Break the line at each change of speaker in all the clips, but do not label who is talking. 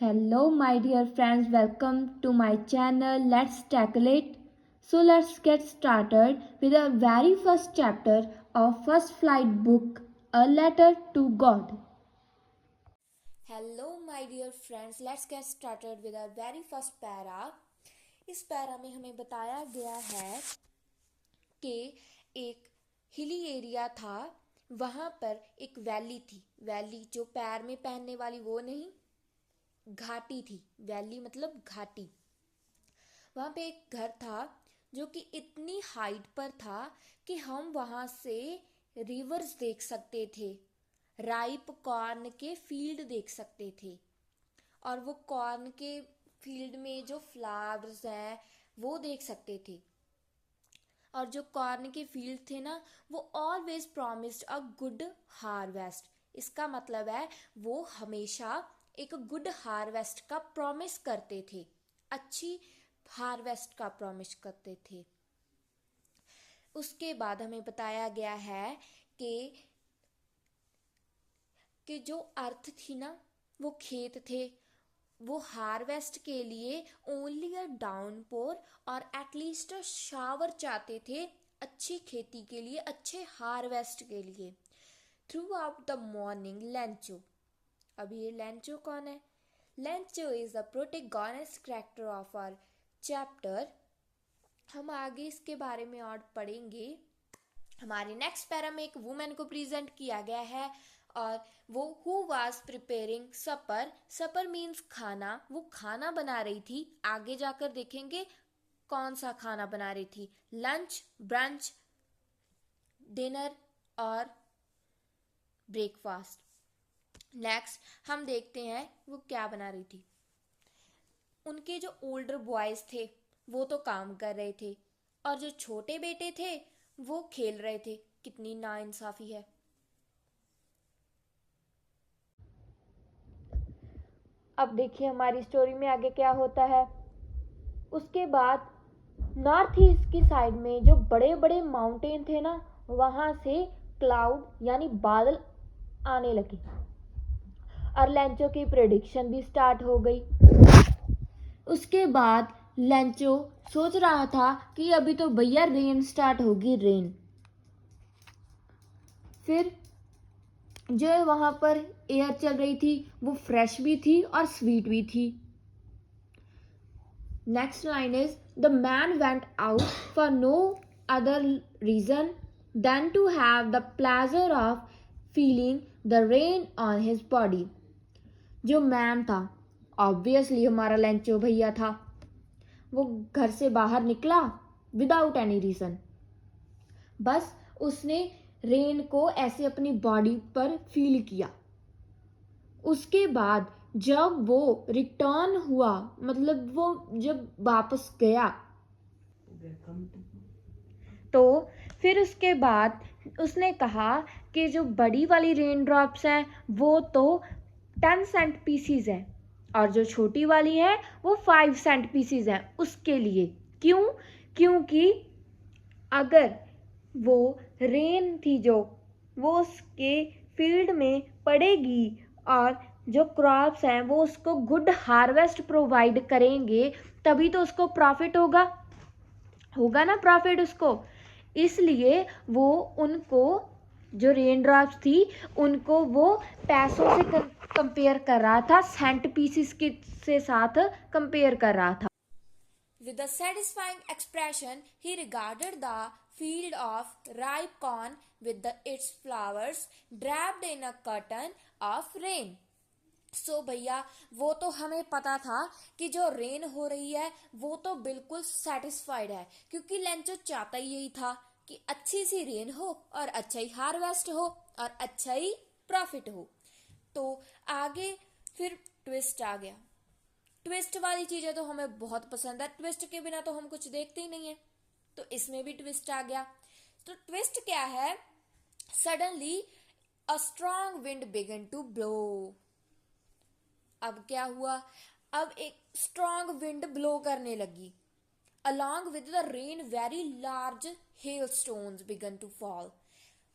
Hello, my dear friends, welcome to my channel. Let's tackle it. So, let's get started with our very first chapter of First Flight book, A Letter to God.
Hello my dear friends, let's get started with our very first para. इस para में हमें बताया गया है कि एक hilly area था। वहाँ पर एक वैली थी। वैली जो पैर में पहनने वाली वो नहीं, घाटी थी। वैली मतलब घाटी। वहाँ पे एक घर था जो कि इतनी हाइट पर था कि हम वहाँ से रिवर्स देख सकते थे, राइप कॉर्न के फील्ड देख सकते थे। और वो कॉर्न के फील्ड में जो फ्लावर्स हैं वो देख सकते थे। और जो कॉर्न के फील्ड थे ना, वो always promised a good harvest. इसका मतलब है वो हमेशा एक गुड हार्वेस्ट का प्रॉमिस करते थे, अच्छी हार्वेस्ट का प्रॉमिस करते थे। उसके बाद हमें बताया गया है कि जो अर्थ थी ना, वो खेत थे। वो हार्वेस्ट के लिए ओनली अ डाउनपोर और एटलीस्ट अ शावर चाहते थे, अच्छी खेती के लिए, अच्छे हार्वेस्ट के लिए। Throughout the morning Lencho. अब ये लेंचो कौन है? Lencho is the protagonist character of our chapter. हम आगे इसके बारे में और पढ़ेंगे। हमारे नेक्स्ट पैरा में एक वुमेन को प्रेजेंट किया गया है और वो who was preparing supper. Supper means खाना। वो खाना बना रही थी। आगे जाकर देखेंगे कौन सा खाना बना रही थी, लंच, ब्रंच, डिनर और ब्रेकफास्ट। नेक्स्ट हम देखते हैं वो क्या बना रही थी। उनके जो ओल्डर बॉयज थे वो तो काम कर रहे थे और जो छोटे बेटे थे वो खेल रहे थे। कितनी नाइंसाफी है। अब देखिए हमारी स्टोरी में आगे क्या होता है। उसके बाद नॉर्थ ईस्ट की साइड में जो बड़े बड़े माउंटेन थे ना, वहाँ से क्लाउड यानी बादल आने लगे और लेंचो की प्रेडिक्शन भी स्टार्ट हो गई। उसके बाद लेंचो सोच रहा था कि अभी तो भैया रेन स्टार्ट होगी, रेन। फिर जो वहाँ पर एयर चल रही थी वो फ्रेश भी थी और स्वीट भी थी। Next line is the man went out for no other reason than to have the pleasure of feeling the rain on his body. जो मैन था, ऑब्वियसली हमारा लेंचो भैया था, वो घर से बाहर निकला विदाउट एनी रीजन। बस उसने रेन को ऐसे अपनी बॉडी पर फील किया। उसके बाद जब वो रिटर्न हुआ, मतलब वो जब वापस गया, तो फिर उसके बाद उसने कहा कि जो बड़ी वाली रेन ड्रॉप्स हैं वो तो 10 सेंट पीसीज हैं और जो छोटी वाली है वो 5 सेंट पीसीज हैं उसके लिए। क्यों? क्योंकि अगर वो रेन थी जो वो उसके फील्ड में पड़ेगी और जो क्रॉप्स हैं वो उसको गुड हार्वेस्ट प्रोवाइड करेंगे, तभी तो उसको प्रॉफिट होगा ना, प्रॉफिट उसको। इसलिए वो उनको, जो रेन ड्रॉप्स थी, उनको वो पैसों से कंपेयर कर रहा था, सेंट पीसेस के से साथ कंपेयर कर रहा था। With a satisfying expression, he regarded the field of ripe corn with its flowers draped in a curtain of rain. भैया वो तो हमें पता था कि जो रेन हो रही है वो तो बिल्कुल सेटिस्फाइड है, क्योंकि लेंचो चाहता ही यही था कि अच्छी सी रेन हो और अच्छा ही हार्वेस्ट हो और अच्छा ही प्रॉफिट हो। तो आगे फिर ट्विस्ट आ गया। ट्विस्ट वाली चीजें तो हमें बहुत पसंद है, ट्विस्ट के बिना तो हम कुछ देखते ही नहीं है। तो इसमें भी ट्विस्ट आ गया। तो ट्विस्ट क्या है? Suddenly a strong wind began to blow. अब क्या हुआ? अब एक स्ट्रॉन्ग विंड ब्लो करने लगी। Along with the rain very large hailstones began to fall.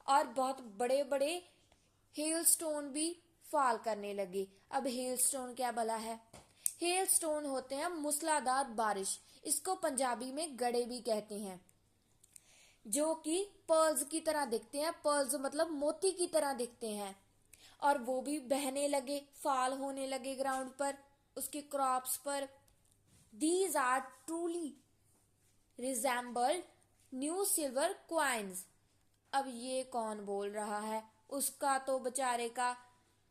और बहुत बड़े बड़े हेल स्टोन भी फॉल करने लगे। अब हेलस्टोन क्या भला है? हेलस्टोन होते हैं मूसलाधार बारिश, इसको पंजाबी में गड़े भी कहते हैं, जो कि पर्ल्स की तरह दिखते हैं। पर्ल्स मतलब मोती की तरह दिखते हैं, और वो भी बहने लगे, फॉल होने लगे ग्राउंड पर, उसकी क्रॉप्स पर। These are truly resembled new silver coins. अब ये कौन बोल रहा है? उसका तो बेचारे का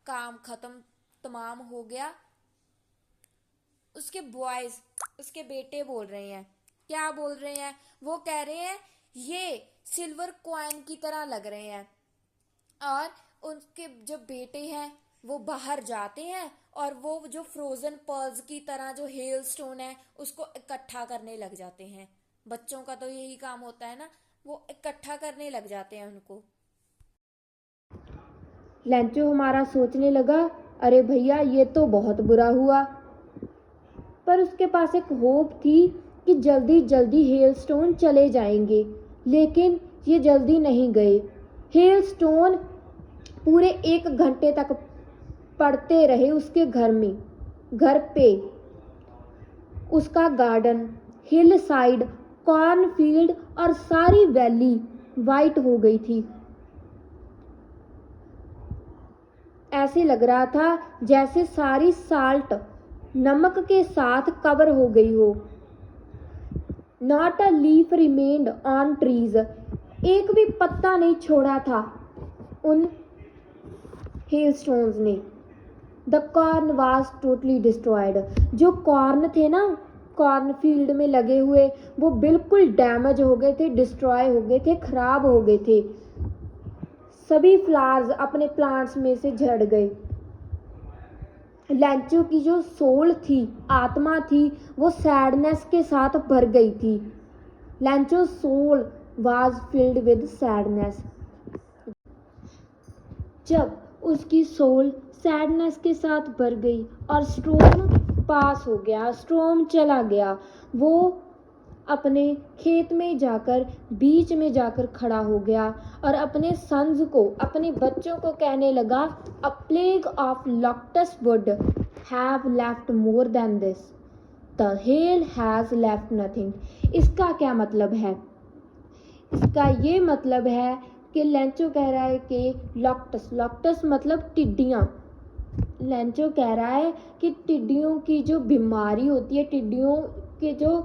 काम खत्म तमाम हो गया। उसके बॉयज, उसके बेटे बोल रहे हैं। क्या बोल रहे हैं? वो कह रहे हैं ये सिल्वर क्वाइन की तरह लग रहे हैं, और उनके जो बेटे हैं वो बाहर जाते हैं और वो जो फ्रोजन पर्ल्स की तरह जो हेल स्टोन है उसको इकट्ठा करने लग जाते हैं। बच्चों का तो यही काम होता है ना, वो इकट्ठा करने लग जाते हैं उनको।
लैंचो हमारा सोचने लगा, अरे भैया ये तो बहुत बुरा हुआ। पर उसके पास एक होप थी कि जल्दी जल्दी हेलस्टोन चले जाएंगे, लेकिन ये जल्दी नहीं गए। हेलस्टोन पूरे 1 घंटे तक पड़ते रहे उसके घर पे। उसका गार्डन, हिल साइड, कॉर्नफील्ड और सारी वैली वाइट हो गई थी। ऐसे लग रहा था जैसे सारी साल्ट नमक के साथ कवर हो गई हो। Not a leaf remained on trees. एक भी पत्ता नहीं छोड़ा था उन हेलस्टोन्स ने। The corn was totally destroyed. जो कॉर्न थे ना, कॉर्न फील्ड में लगे हुए, वो बिल्कुल डैमेज हो गए थे, डिस्ट्रॉय हो गए थे, खराब हो गए थे। सभी फ्लावर्स अपने प्लांट्स में से झड़ गए। लैंचो की जो सोल थी, आत्मा थी, वो सैडनेस के साथ भर गई थी। Lencho soul was filled with sadness. जब उसकी सोल सैडनेस के साथ भर गई और स्टॉर्म पास हो गया, स्टॉर्म चला गया, वो अपने खेत में जाकर, बीच में जाकर खड़ा हो गया और अपने सन्स को, अपने बच्चों को कहने लगा, a plague of locusts would have left more than this, the hail has left nothing. इसका क्या मतलब है? इसका ये मतलब है कि लैंचो कह रहा है कि लॉक्टस मतलब टिड्डियाँ। लैंचो कह रहा है कि टिड्डियों की जो बीमारी होती है, टिड्डियों के जो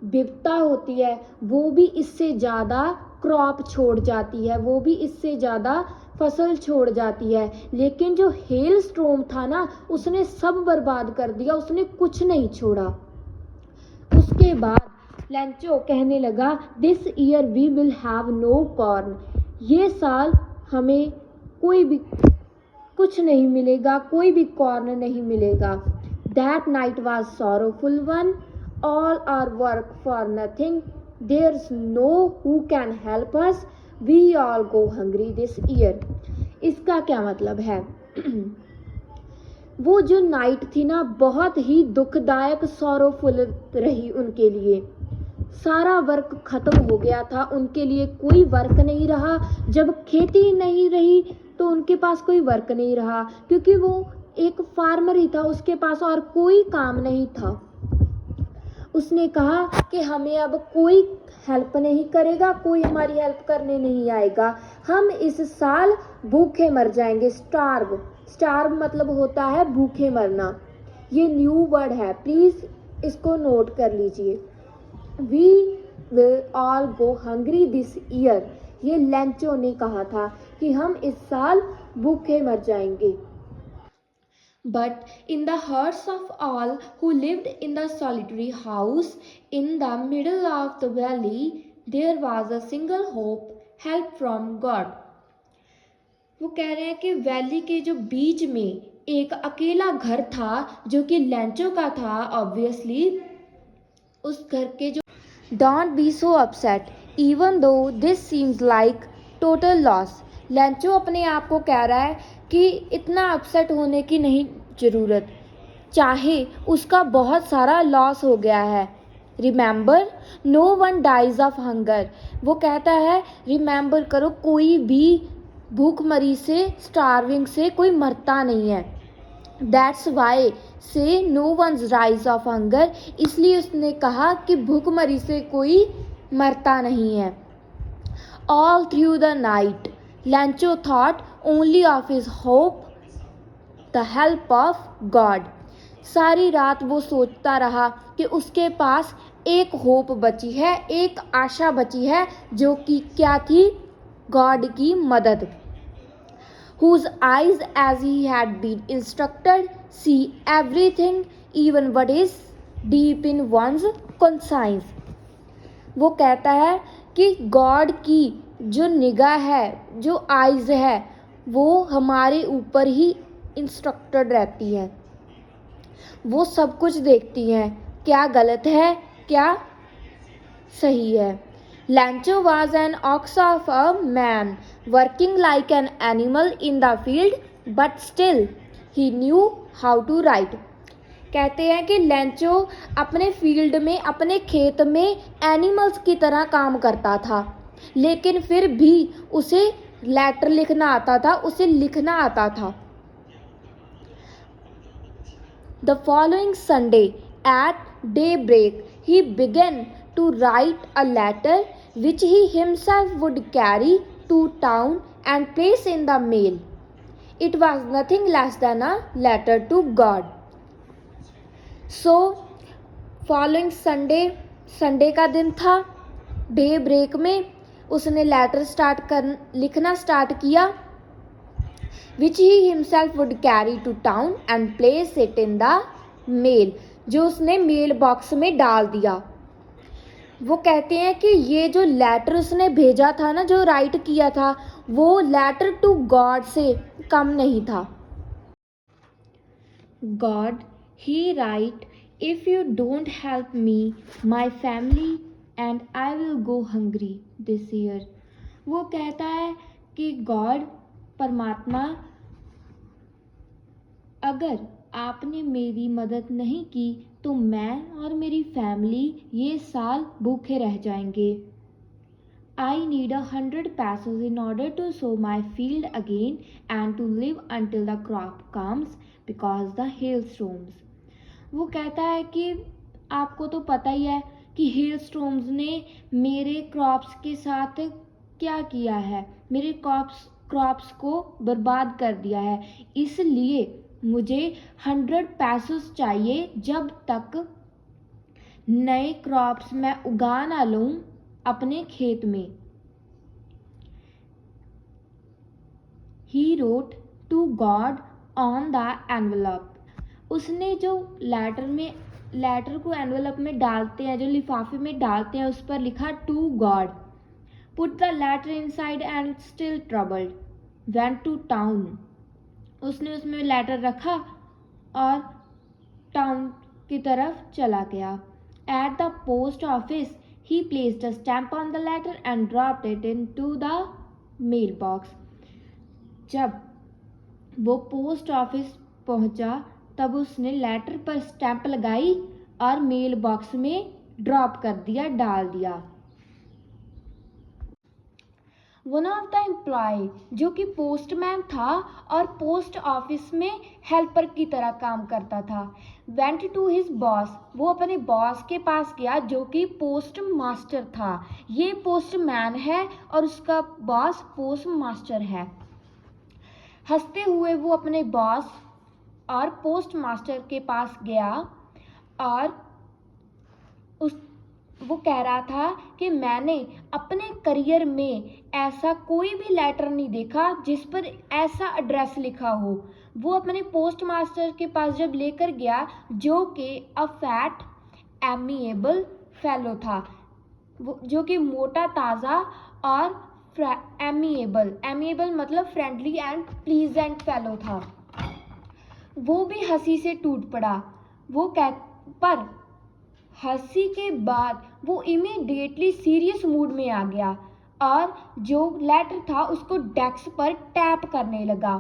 विपदा होती है, वो भी इससे ज़्यादा क्रॉप छोड़ जाती है, वो भी इससे ज़्यादा फसल छोड़ जाती है। लेकिन जो हेल स्टॉर्म था ना, उसने सब बर्बाद कर दिया, उसने कुछ नहीं छोड़ा। उसके बाद लैंचो कहने लगा, this year we will have no corn. ये साल हमें कोई भी कुछ नहीं मिलेगा, कोई भी कॉर्न नहीं मिलेगा। That night was sorrowful one, all our work for nothing, there's no who can help us, we all go hungry this year। इसका क्या मतलब है? वो जो नाइट थी ना, बहुत ही दुखदायक, सॉरोफुल रही उनके लिए। सारा वर्क खत्म हो गया था, उनके लिए कोई वर्क नहीं रहा। जब खेती नहीं रही तो उनके पास कोई वर्क नहीं रहा, क्योंकि वो एक फार्मर ही था, उसके पास और कोई काम नहीं था। उसने कहा कि हमें अब कोई हेल्प नहीं करेगा, कोई हमारी हेल्प करने नहीं आएगा, हम इस साल भूखे मर जाएंगे। स्टार्व मतलब होता है भूखे मरना। ये न्यू वर्ड है, प्लीज़ इसको नोट कर लीजिए। We will all go hungry this year. ये लैंचो ने कहा था कि हम इस साल भूखे मर जाएंगे। But in the hearts of all who lived in the solitary house in the middle of the valley, there was a single hope, help from God। वो कह रहे हैं कि वैली के जो बीच में एक अकेला घर था, जो कि लैंचो का था ऑब्वियसली। उस घर के जो Don't be so upset, even though this seems like total loss। लैंचो अपने आप को कह रहा है कि इतना अपसेट होने की नहीं ज़रूरत, चाहे उसका बहुत सारा लॉस हो गया है। Remember, no one dies of hunger. वो कहता है रिमेंबर करो, कोई भी भूखमरी से, स्टार्विंग से कोई मरता नहीं है। That's why say no one's dies of hunger, इसलिए उसने कहा कि भूखमरी से कोई मरता नहीं है। All through the night लैंचो thought only of his hope, the help of God. सारी रात वो सोचता रहा कि उसके पास एक होप बची है, एक आशा बची है, जो कि क्या थी? गॉड की मदद। Whose eyes, as he had been instructed, see everything, even what is deep in one's conscience. वो कहता है कि गॉड की जो निगाह है, जो आइज है, वो हमारे ऊपर ही इंस्ट्रक्टेड रहती है। वो सब कुछ देखती हैं, क्या गलत है, क्या सही है। Lancho was an ox of a man, working like an animal in the field, but still he knew how to ride. कहते हैं कि लैंचो अपने फील्ड में, अपने खेत में एनिमल्स की तरह काम करता था, लेकिन फिर भी उसे लेटर लिखना आता था, उसे लिखना आता था। The following Sunday at daybreak he began to write a letter which he himself would carry to town and place in the mail. It was nothing less than a letter to God. So following Sunday का दिन था, day break में उसने letter लिखना start किया, which he himself would carry to town and place it in the mail, जो उसने mail box में डाल दिया। वो कहते हैं कि ये जो लेटर उसने भेजा था ना, जो राइट किया था, वो लेटर टू गॉड से कम नहीं था। God he right, if you don't help me, my family and I will go hungry this year. वो कहता है कि गॉड, परमात्मा, अगर आपने मेरी मदद नहीं की तो मैं और मेरी फैमिली ये साल भूखे रह जाएंगे। I need 100 pesos in order to sow my field again and to live until the crop comes because the hailstorms. वो कहता है कि आपको तो पता ही है कि हेलस्टॉर्म्स ने मेरे क्रॉप्स के साथ क्या किया है, मेरे क्रॉप्स को बर्बाद कर दिया है, इसलिए मुझे 100 pesos चाहिए जब तक नए क्रॉप्स मैं उगा ना लूँ अपने खेत में। He wrote to God on the envelope. उसने जो लेटर को एनवेलप में डालते हैं, जो लिफाफे में डालते हैं, उस पर लिखा to God. Put the letter inside and still troubled, went to town. उसने उसमें लेटर रखा और टाउन की तरफ चला गया। At the post office he placed a stamp on the letter and dropped it into the mailbox. जब वो पोस्ट ऑफिस पहुंचा तब उसने लेटर पर स्टैंप लगाई और मेल बॉक्स में ड्रॉप कर दिया, डाल दिया। वन ऑफ द एम्प्लॉय, जो कि पोस्टमैन था और पोस्ट ऑफिस में हेल्पर की तरह काम करता था, वेंट टू हिज बॉस, वो अपने बॉस के पास गया जो कि पोस्ट मास्टर था। ये पोस्टमैन है और उसका बॉस पोस्ट मास्टर है। हंसते हुए वो अपने बॉस और पोस्ट मास्टर के पास गया और वो कह रहा था कि मैंने अपने करियर में ऐसा कोई भी लेटर नहीं देखा जिस पर ऐसा एड्रेस लिखा हो। वो अपने पोस्ट मास्टर के पास जब लेकर गया, जो कि अ फैट एमिएबल फेलो था, वो जो कि मोटा ताज़ा और एमिएबल मतलब फ्रेंडली एंड प्लीजेंट फेलो था। वो भी हंसी से टूट पड़ा। पर हंसी के बाद वो इमीडिएटली सीरियस मूड में आ गया और जो लेटर था उसको डेस्क पर टैप करने लगा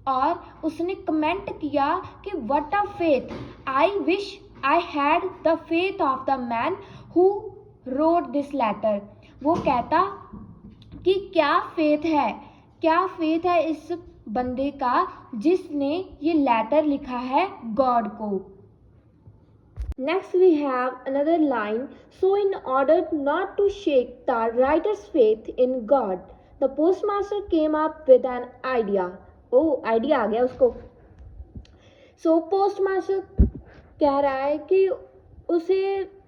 और उसने कमेंट किया कि what a faith, I wish I had the faith of the man who wrote this letter. वो कहता कि क्या फेथ है, क्या फेथ है इस बंदे का जिसने ये लेटर लिखा है गॉड को। Next we have another line. So in order not to shake the writer's faith in God, the postmaster came up with an idea. Oh, idea आ गया उसको। So postmaster कह रहा है कि उसे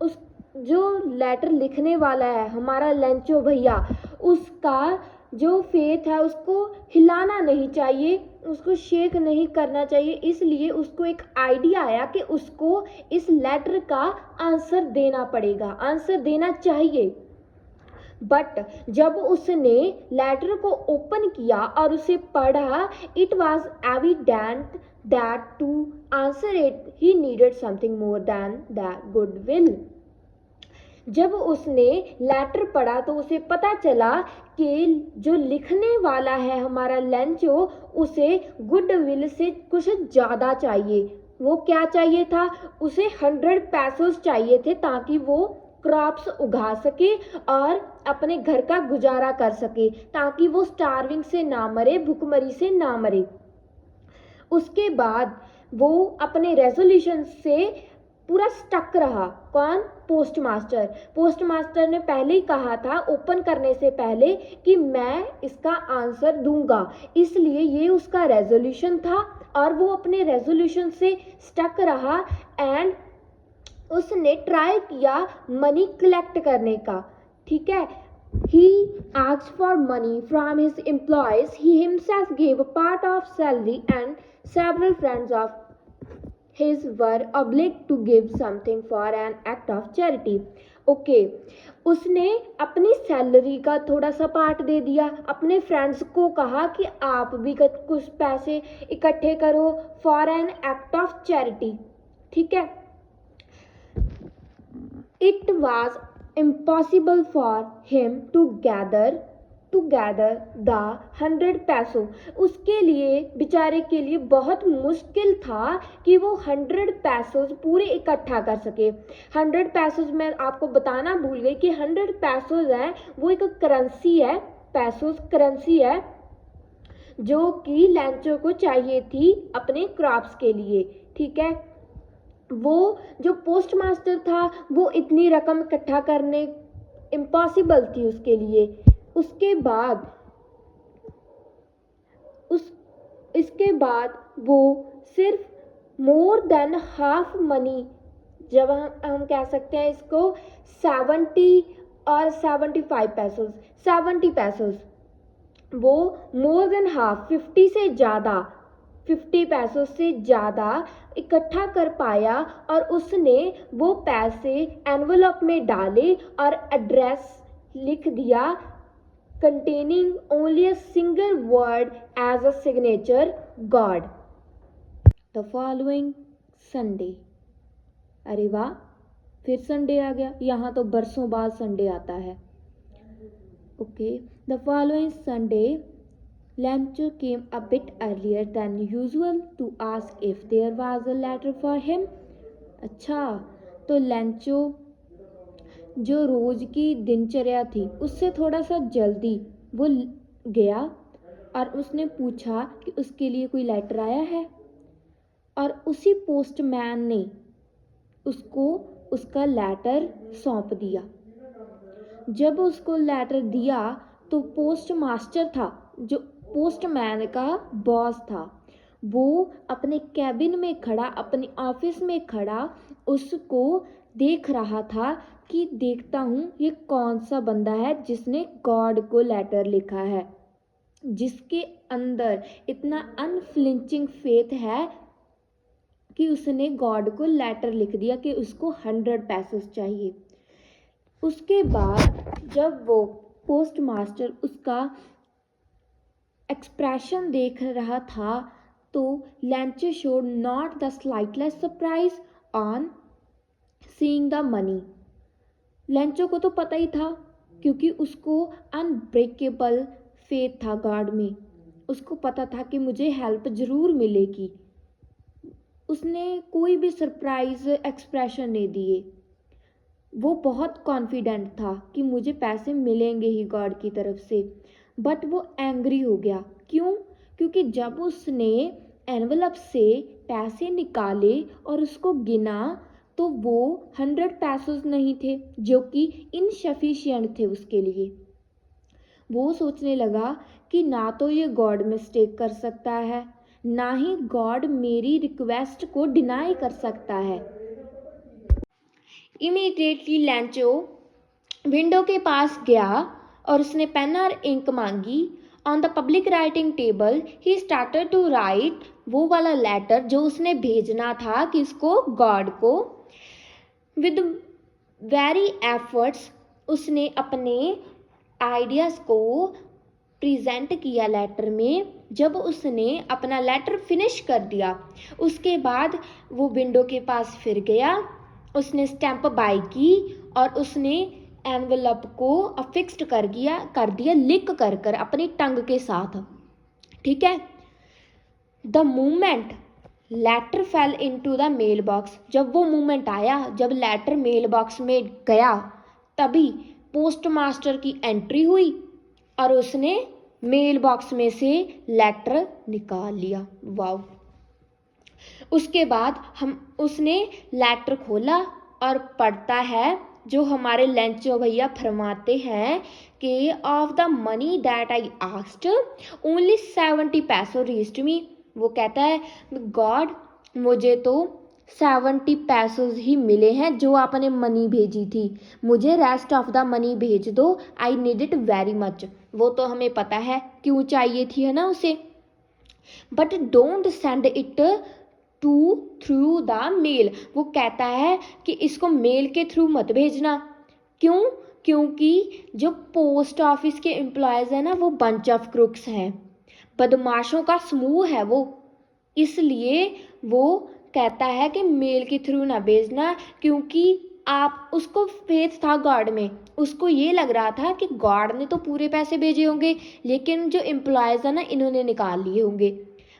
उस जो लेटर लिखने वाला है हमारा लेंचो भैया, उसका जो फेथ है उसको हिलाना नहीं चाहिए, उसको शेक नहीं करना चाहिए। इसलिए उसको एक आइडिया आया कि उसको इस लेटर का आंसर देना पड़ेगा, आंसर देना चाहिए। बट जब उसने लेटर को ओपन किया और उसे पढ़ा, it was evident that to answer it he needed something more than the goodwill. जब उसने लेटर पढ़ा तो उसे पता चला कि जो लिखने वाला है हमारा लेंचो, उसे गुडविल से कुछ ज़्यादा चाहिए। वो क्या चाहिए था? उसे 100 पैसोस चाहिए थे ताकि वो क्रॉप्स उगा सके और अपने घर का गुजारा कर सके, ताकि वो स्टार्विंग से ना मरे, भूखमरी से ना मरे। उसके बाद वो अपने रेजोल्यूशन से पूरा स्टक रहा। कौन? पोस्टमास्टर। पोस्टमास्टर ने पहले ही कहा था ओपन करने से पहले कि मैं इसका आंसर दूंगा, इसलिए ये उसका रेजोल्यूशन था और वो अपने रेजोल्यूशन से स्टक रहा। एंड उसने ट्राई किया मनी कलेक्ट करने का। ठीक है, he asked for money from his employees. He himself gave a part of salary and several friends of his were obliged to give something for an act of charity. Okay, उसने अपनी salary का थोड़ा सा part दे दिया, अपने friends को कहा कि आप भी कुछ पैसे इकट्ठे करो for an act of charity. ठीक है, it was impossible for him to gather the 100 पैसों। उसके लिए, बेचारे के लिए बहुत मुश्किल था कि वो 100 पैसों पूरे इकट्ठा कर सके। 100 पैसों मैं आपको बताना भूल गई कि 100 पैसों है वो एक करेंसी है, पैसों करेंसी है जो कि लेंचो को चाहिए थी अपने क्रॉप्स के लिए। ठीक है, वो जो पोस्टमास्टर था वो इतनी रकम इकट्ठा करने इम्पॉसिबल थी उसके लिए। उसके बाद इसके बाद वो सिर्फ मोर देन हाफ मनी, जब हम कह सकते हैं इसको 70 और 75 पैसों, 70 पैसों, वो मोर देन हाफ 50 से ज़्यादा, 50 पैसों से ज़्यादा इकट्ठा कर पाया और उसने वो पैसे एनवलप में डाले और एड्रेस लिख दिया containing only a single word as a signature, God. The following Sunday. अरे वाह, फिर संडे आ गया। यहाँ तो बरसों बाद संडे आता है। Okay, the following Sunday, Lemcho came a bit earlier than usual to ask if there was a letter for him. अच्छा, तो लेंचो जो रोज की दिनचर्या थी उससे थोड़ा सा जल्दी वो गया और उसने पूछा कि उसके लिए कोई लेटर आया है, और उसी पोस्टमैन ने उसको उसका लेटर सौंप दिया। जब उसको लेटर दिया तो पोस्ट मास्टर था, जो पोस्टमैन का बॉस था, वो अपने कैबिन में खड़ा, अपने ऑफिस में खड़ा उसको देख रहा था कि देखता हूँ ये कौन सा बंदा है जिसने गॉड को लेटर लिखा है, जिसके अंदर इतना अनफ्लिंचिंग फेथ है कि उसने गॉड को लेटर लिख दिया कि उसको 100 पैसे चाहिए। उसके बाद जब वो पोस्ट मास्टर उसका एक्सप्रेशन देख रहा था तो Lencho showed not the slightest surprise on seeing the money. Lencho को तो पता ही था क्योंकि उसको अनब्रेकेबल फेथ था गॉड में, उसको पता था कि मुझे हेल्प ज़रूर मिलेगी। उसने कोई भी सरप्राइज एक्सप्रेशन नहीं दिए, वो बहुत कॉन्फिडेंट था कि मुझे पैसे मिलेंगे ही गॉड की तरफ से। बट वो एंग्री हो गया। क्यों? क्योंकि जब उसने एनवलप से पैसे निकाले और उसको गिना तो वो 100 पैसों नहीं थे, जो कि इनसफिशिएंट थे उसके लिए। वो सोचने लगा कि ना तो ये गॉड मिस्टेक कर सकता है, ना ही गॉड मेरी रिक्वेस्ट को डिनाई कर सकता है। इमीडिएटली लैंचो विंडो के पास गया और उसने पेन और इंक मांगी। On the public writing table he started to write वो वाला लेटर जो उसने भेजना था किसको? गॉड को। विद वेरी एफर्ट्स उसने अपने आइडियाज़ को प्रेजेंट किया लेटर में। जब उसने अपना लेटर फिनिश कर दिया उसके बाद वो विंडो के पास फिर गया, उसने स्टैंप बाई की और उसने एनवलप को अफिक्स्ड कर दिया लिक कर अपनी टंग के साथ। ठीक है। The moment letter fell into the mailbox, जब वो मूमेंट आया, जब लेटर मेल बॉक्स में गया, तभी पोस्ट मास्टर की एंट्री हुई और उसने मेल बॉक्स में से लेटर निकाल लिया। वाव। उसके बाद उसने लेटर खोला और पढ़ता है जो हमारे लंचो भैया फरमाते हैं कि of the money that I asked only 70 पैसों रीच्ड मी। वो कहता है गॉड मुझे तो 70 पैसों ही मिले हैं जो आपने मनी भेजी थी, मुझे रेस्ट ऑफ द मनी भेज दो, I need it very much. वो तो हमें पता है क्यों चाहिए थी, है ना उसे। But don't send it to through the mail. वो कहता है कि इसको मेल के थ्रू मत भेजना। क्यों? क्योंकि जो पोस्ट ऑफिस के एम्प्लॉयज़ हैं ना वो बंच ऑफ क्रुक्स हैं, बदमाशों का समूह है वो, इसलिए वो कहता है कि मेल के थ्रू ना भेजना। क्योंकि आप उसको फेथ था गॉड में, उसको ये लग रहा था कि गॉड ने तो पूरे पैसे भेजे होंगे लेकिन जो एम्प्लॉयज़ है ना इन्होंने निकाल लिए होंगे,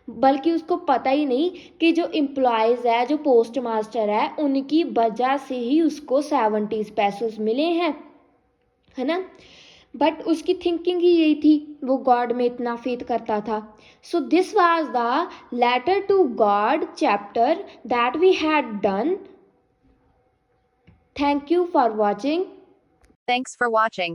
बल्कि उसको पता ही नहीं कि जो एम्प्लॉयज़ है, जो पोस्ट मास्टर है, उनकी वजह से ही उसको 70 पैसों मिले हैं, है ना। बट उसकी थिंकिंग ही यही थी, वो गॉड में इतना फेथ करता था। So this was the letter to God chapter that we had done. Thank you for watching.
Thanks for watching.